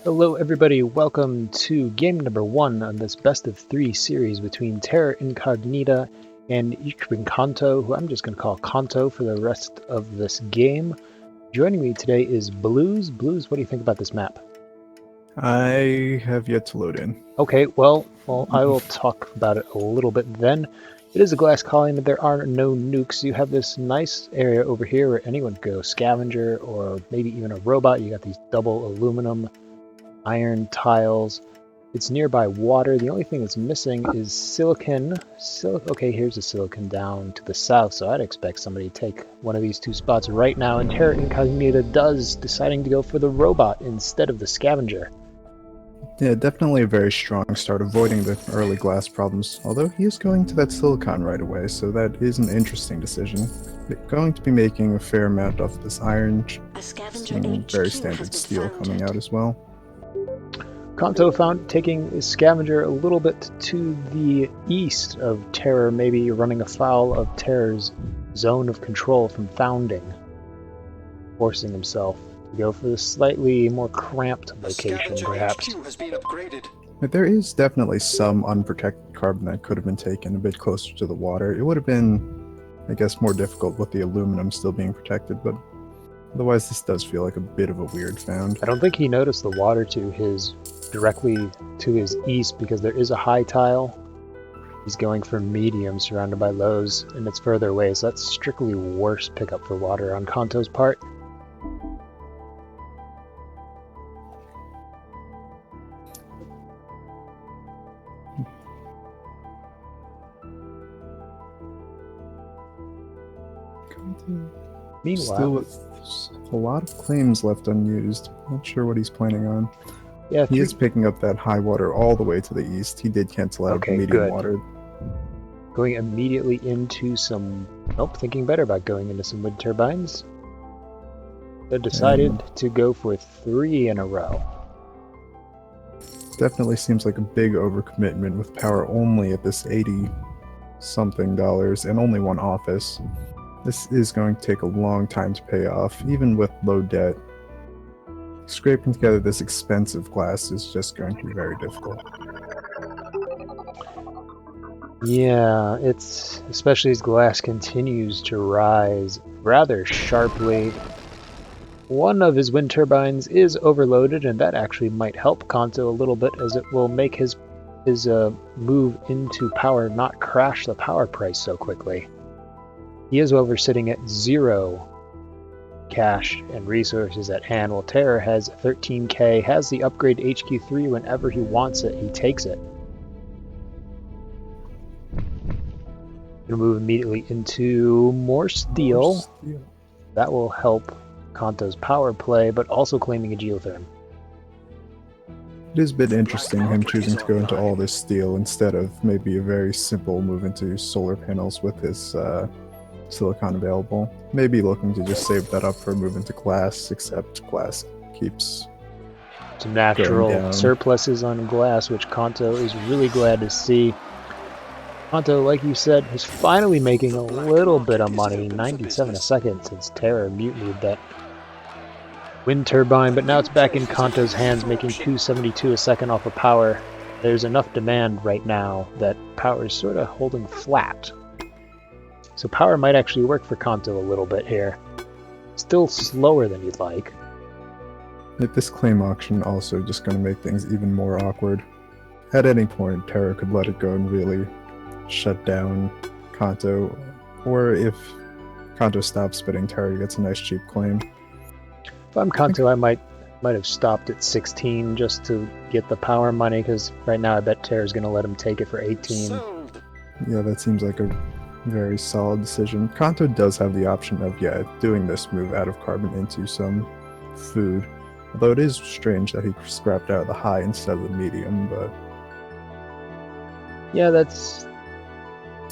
Hello everybody, welcome to game number 1 on this best of 3 series between Terror Incognita and ichbineinkonto, who I'm just going to call Konto for the rest of this game. Joining me today is Blues. Blues, what do you think about this map? I have yet to load in. Okay, well, I will talk about it a little bit then. It is a glass colony, but there are no nukes. You have this nice area over here where anyone can go, scavenger or maybe even a robot. You got these double aluminum iron tiles. It's nearby water. The only thing that's missing is silicon. Okay, here's the silicon down to the south, so I'd expect somebody to take one of these two spots right now, and Terror Incognita does, deciding to go for the robot instead of the scavenger. Yeah, definitely a very strong start, avoiding the early glass problems, although he is going to that silicon right away, so that is an interesting decision. Going to be making a fair amount off this iron, seeing very standard steel coming out as well. Konto found taking his scavenger a little bit to the east of Terror, maybe running afoul of Terror's zone of control from founding, forcing himself to go for the slightly more cramped location, perhaps. But there is definitely some unprotected carbon that could have been taken a bit closer to the water. It would have been, I guess, more difficult with the aluminum still being protected, but otherwise this does feel like a bit of a weird found. I don't think he noticed the water directly to his east because there is a high tile. He's going for medium surrounded by lows, and it's further away, so that's strictly worse pickup for water on Konto's part. Meanwhile, still with a lot of claims left unused. Not sure what he's planning on. Yeah, he is picking up that high water all the way to the east. He did cancel out medium water. Going immediately into some... Nope, thinking better about going into some wind turbines. They decided to go for 3 in a row. Definitely seems like a big overcommitment with power only at this $80-something and only one office. This is going to take a long time to pay off, even with low debt. Scraping together this expensive glass is just going to be very difficult. Yeah, it's especially as glass continues to rise rather sharply. One of his wind turbines is overloaded, and that actually might help Konto a little bit, as it will make his move into power not crash the power price so quickly. He is, however, sitting at 0 cash and resources at hand, while Terror has 13k, has the upgrade to HQ3 whenever he wants it, he takes it. Gonna move immediately into more steel. That will help Konto's power play, but also claiming a geotherm. It has been interesting him choosing to go into all this steel instead of maybe a very simple move into solar panels with his silicon available. Maybe looking to just save that up for a move into glass, except glass keeps some natural surpluses on glass, which Konto is really glad to see. Konto, like you said, is finally making a little bit of money, 97 a second since Terror mutinied that wind turbine, but now it's back in Konto's hands, making 272 a second off of power. There's enough demand right now that power is sort of holding flat. So power might actually work for Konto a little bit here. Still slower than you'd like. At this claim auction also just going to make things even more awkward. At any point, Terror could let it go and really shut down Konto, or if Konto stops spitting, Terror gets a nice cheap claim. If I'm Konto, I might have stopped at 16 just to get the power money, because right now I bet Terror's going to let him take it for 18. Yeah, that seems like a very solid decision. Konto does have the option of, doing this move out of carbon into some food. Although it is strange that he scrapped out the high instead of the medium, but... Yeah, that's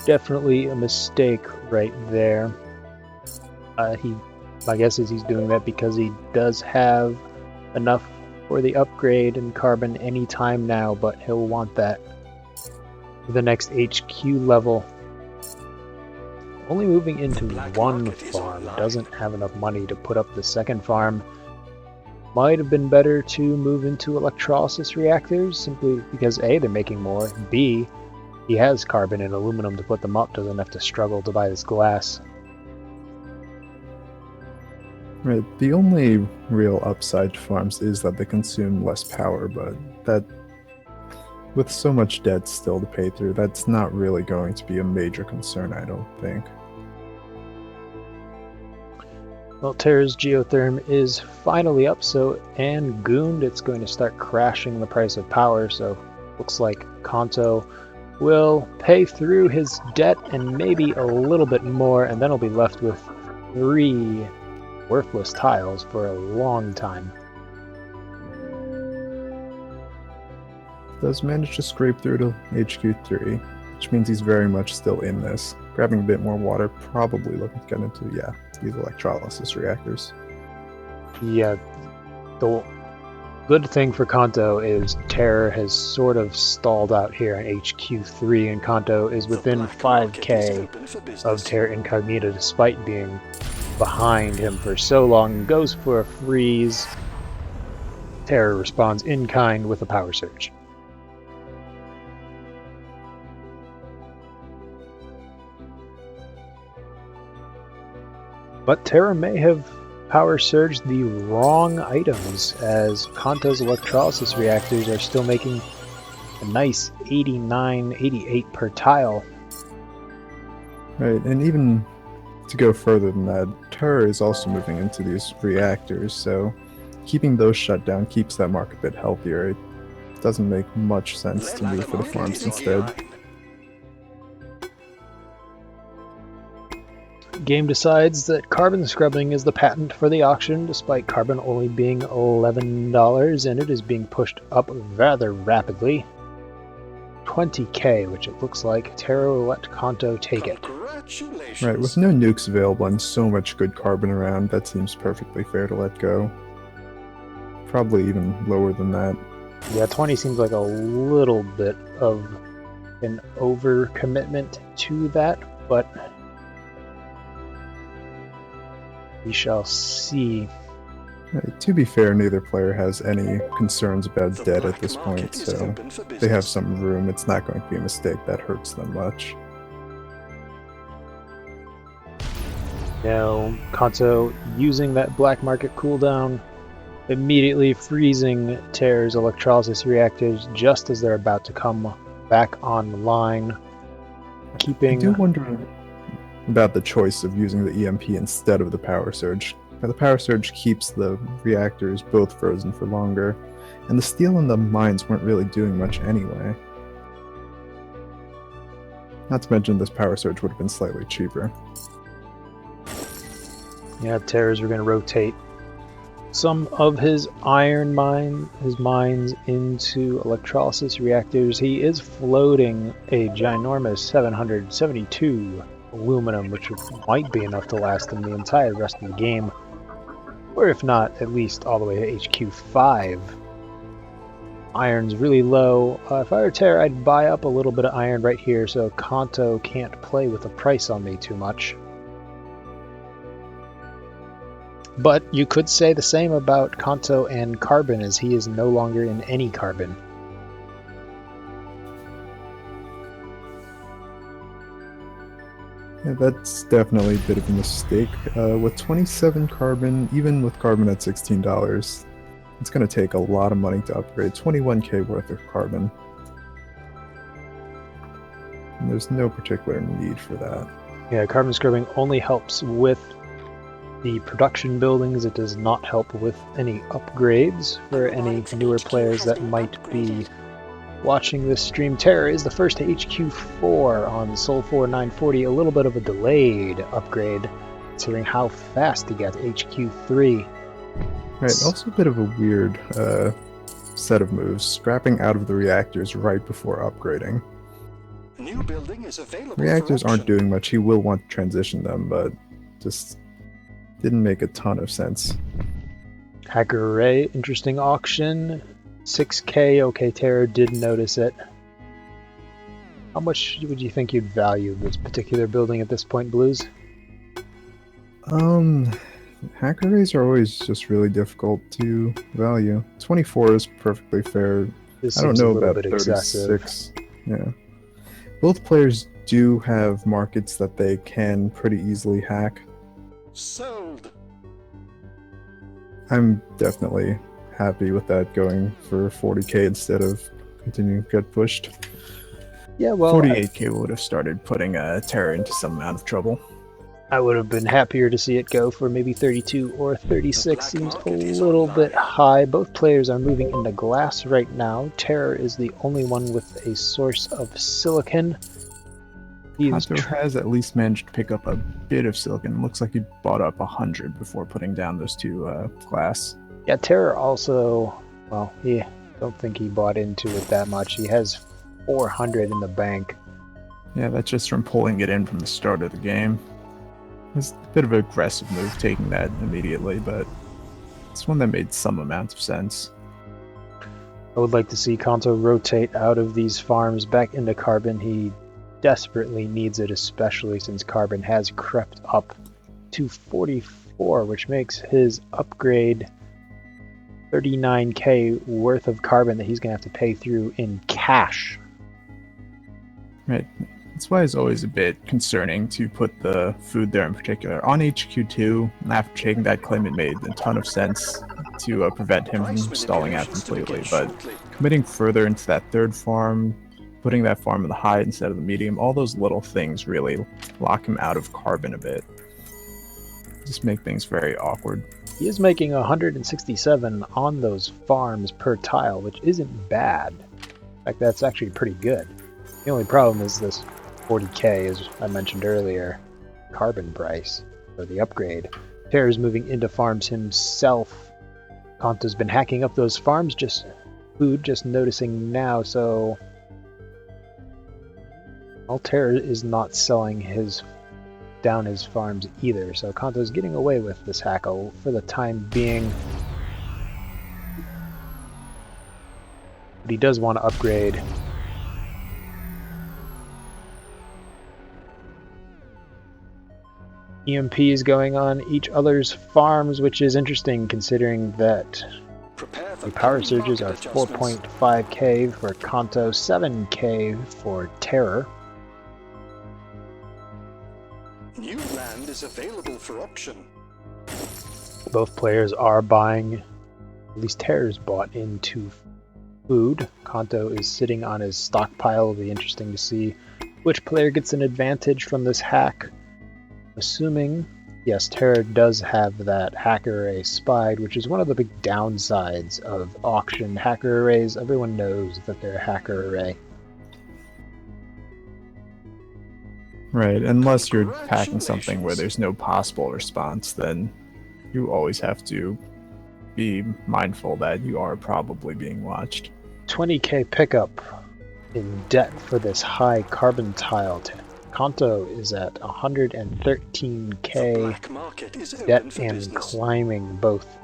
definitely a mistake right there. My guess is he's doing that because he does have enough for the upgrade in carbon anytime now, but he'll want that for the next HQ level. Only moving into one farm, doesn't have enough money to put up the second farm. might have been better to move into electrolysis reactors simply because A, they're making more, B, he has carbon and aluminum to put them up, doesn't have to struggle to buy this glass. Right. The only real upside to farms is that they consume less power, but that, with so much debt still to pay through, that's not really going to be a major concern, I don't think. Well, Terra's geotherm is finally up, so and gooned, it's going to start crashing the price of power, so looks like Kanto will pay through his debt and maybe a little bit more, and then he'll be left with 3 worthless tiles for a long time. Does manage to scrape through to HQ3, which means he's very much still in this. Grabbing a bit more water, probably looking to get into, these electrolysis reactors. Yeah, the good thing for Kanto is Terror has sort of stalled out here on HQ3, and Kanto is within 5k of Terror Incognita despite being behind him for so long. Goes for a freeze. Terror responds in kind with a power surge. But Terra may have power surged the wrong items, as Kanto's electrolysis reactors are still making a nice 89, 88 per tile. Right, and even to go further than that, Terra is also moving into these reactors, so keeping those shut down keeps that market a bit healthier. It doesn't make much sense to move for the farms instead. Game decides that carbon scrubbing is the patent for the auction, despite carbon only being $11, and it is being pushed up rather rapidly. 20k, which it looks like Terra will let Kanto take it. Right, with no nukes available and so much good carbon around, that seems perfectly fair to let go. Probably even lower than that. Yeah, 20 seems like a little bit of an overcommitment to that, but we shall see. Right, to be fair, neither player has any concerns about debt at this point, so they have some room. It's not going to be a mistake that hurts them much. Now, Kanto using that black market cooldown, immediately freezing Terror's electrolysis reactors just as they're about to come back online. I do wonder about the choice of using the EMP instead of the power surge. Now, the power surge keeps the reactors both frozen for longer, and the steel and the mines weren't really doing much anyway. Not to mention this power surge would have been slightly cheaper. Yeah, Terrors were going to rotate some of his mines into electrolysis reactors. He is floating a ginormous 772 aluminum, which might be enough to last him the entire rest of the game, or if not, at least all the way to HQ5. Iron's really low. If I were Terra, I'd buy up a little bit of iron right here so Kanto can't play with the price on me too much. But you could say the same about Kanto and carbon, as he is no longer in any carbon. Yeah, that's definitely a bit of a mistake. With 27 carbon, even with carbon at $16, it's going to take a lot of money to upgrade 21k worth of carbon. And there's no particular need for that. Yeah, carbon scrubbing only helps with the production buildings. It does not help with any upgrades for any newer players that might be watching this stream. Terror is the first to HQ4 on Sol 4 940, a little bit of a delayed upgrade considering how fast he got to HQ3. Right, also a bit of a weird set of moves, scrapping out of the reactors right before upgrading. New building is available. Reactors aren't doing much, he will want to transition them, but just didn't make a ton of sense. Hacker Array, interesting auction. 6k, okay, Terror did notice it. How much would you think you'd value this particular building at this point, Blues? Hack arrays are always just really difficult to value. 24 is perfectly fair. This I don't seems a know little about bit excessive. 36. Yeah. Both players do have markets that they can pretty easily hack. Sold. I'm definitely happy with that going for 40k instead of continuing to get pushed. Yeah, well, 48k would have started putting Terror into some amount of trouble. I would have been happier to see it go for maybe 32 or 36. Seems a little bit high. Both players are moving into glass right now. Terror is the only one with a source of silicon. Kanto has at least managed to pick up a bit of silicon. Looks like he bought up 100 before putting down those two glass. Yeah, Terror also, well, I don't think he bought into it that much. He has 400 in the bank. Yeah, that's just from pulling it in from the start of the game. It's a bit of an aggressive move taking that immediately, but it's one that made some amount of sense. I would like to see Kanto rotate out of these farms back into carbon. He desperately needs it, especially since carbon has crept up to 44, which makes his upgrade 39k worth of carbon that he's going to have to pay through in cash. Right. That's why it's always a bit concerning to put the food there in particular. On HQ2, after taking that claim, it made a ton of sense to prevent him from stalling out completely, but committing further into that third farm, putting that farm in the high instead of the medium, all those little things really lock him out of carbon a bit. Just make things very awkward. He is making 167 on those farms per tile, which isn't bad. In fact, that's actually pretty good. The only problem is this 40k, as I mentioned earlier, carbon price for the upgrade. Terror's moving into farms himself. Kanto's been hacking up those farms, just noticing now, so... Well, Terror is not selling down his farms either, so Kanto's getting away with this hackle for the time being. But he does want to upgrade. EMP is going on each other's farms, which is interesting considering that the power surges are 4.5k for Kanto, 7k for Terror. New land is available for auction. Both players are buying, at least Terror's bought into food. Kanto is sitting on his stockpile. It'll be interesting to see which player gets an advantage from this hack. Assuming, yes, Terror does have that hacker array spied, which is one of the big downsides of auction hacker arrays. Everyone knows that they're a hacker array. Right, unless you're packing something where there's no possible response, then you always have to be mindful that you are probably being watched. 20k pickup in debt for this high carbon tile. Kanto is at 113k debt and climbing both.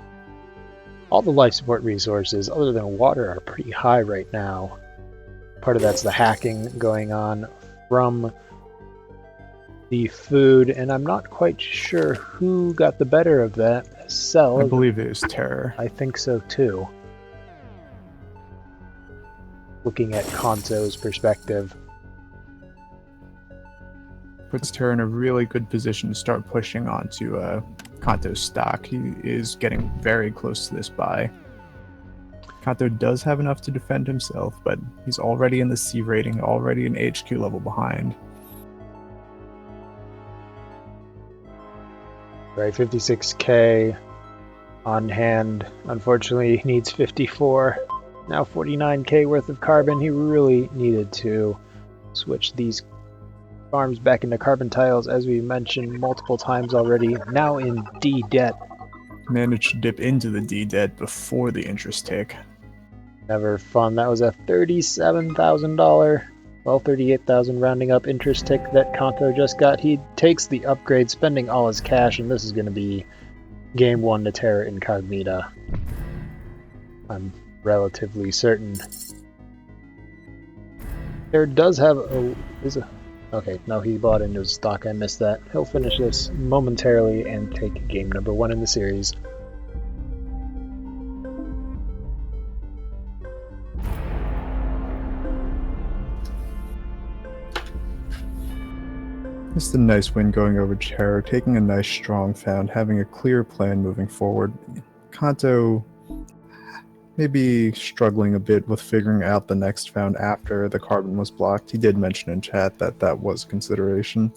All the life support resources other than water are pretty high right now. Part of that's the hacking going on from the food, and I'm not quite sure who got the better of that. Sell. I believe it was Terror. I think so too. Looking at Kanto's perspective. Puts Terror in a really good position to start pushing onto Kanto's stock. He is getting very close to this buy. Kanto does have enough to defend himself, but he's already in the C rating, already an HQ level behind. Right, 56k on hand. Unfortunately, he needs 54. Now 49k worth of carbon. He really needed to switch these farms back into carbon tiles, as we mentioned multiple times already. Now in D debt. Managed to dip into the D debt before the interest tick. Never fun. That was a $37,000, well, 38,000 rounding up interest tick that Kanto just got. He takes the upgrade, spending all his cash, and this is going to be game one to Terror Incognita. I'm relatively certain. There does have a Okay, no, he bought into his stock. I missed that. He'll finish this momentarily and take game number 1 in the series. It's a nice win going over Terror, taking a nice strong found, having a clear plan moving forward. Kanto maybe struggling a bit with figuring out the next found after the carbon was blocked. He did mention in chat that that was consideration.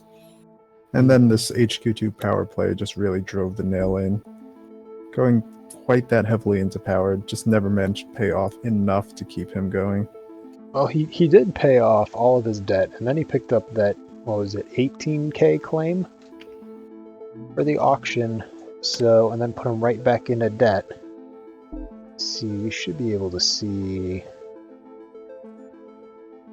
And then this HQ2 power play just really drove the nail in. Going quite that heavily into power just never managed to pay off enough to keep him going. Well, he did pay off all of his debt, and then he picked up that, what was it, 18k claim for the auction. So, and then put him right back into debt. Let's see, we should be able to see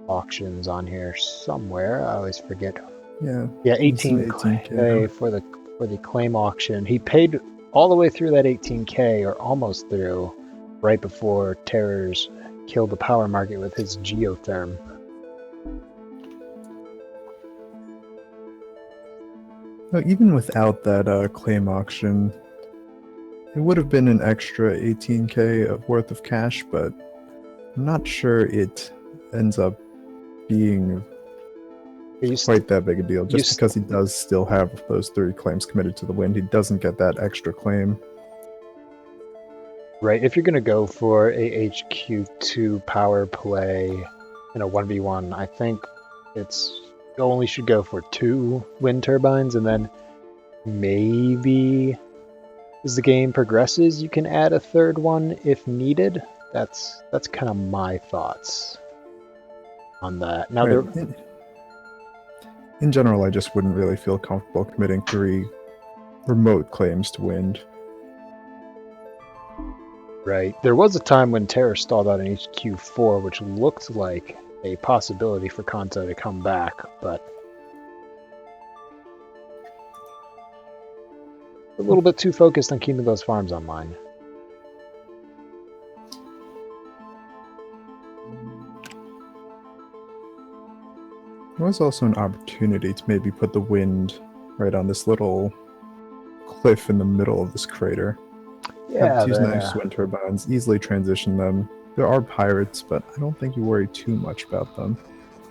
auctions on here somewhere. I always forget. Yeah. Yeah, it's an 18k for the claim auction. He paid all the way through that 18k, or almost through, right before Terrors killed the power market with his geotherm. Now, even without that claim auction, it would have been an extra 18k of worth of cash, but I'm not sure it ends up being quite that big a deal. Just because he does still have those 3 claims committed to the wind, he doesn't get that extra claim. Right, if you're going to go for a HQ2 power play in a 1v1, I think you only should go for 2 wind turbines, and then maybe as the game progresses, you can add a 3rd one if needed. That's kind of my thoughts on that. Now, Right. In general, I just wouldn't really feel comfortable committing 3 remote claims to wind. Right. There was a time when Terror stalled out in HQ4, which looked like a possibility for Kanto to come back, but a little bit too focused on keeping those farms online. There was also an opportunity to maybe put the wind right on this little cliff in the middle of this crater. Yeah, have 2 nice wind turbines, easily transition them. There are pirates, but I don't think you worry too much about them.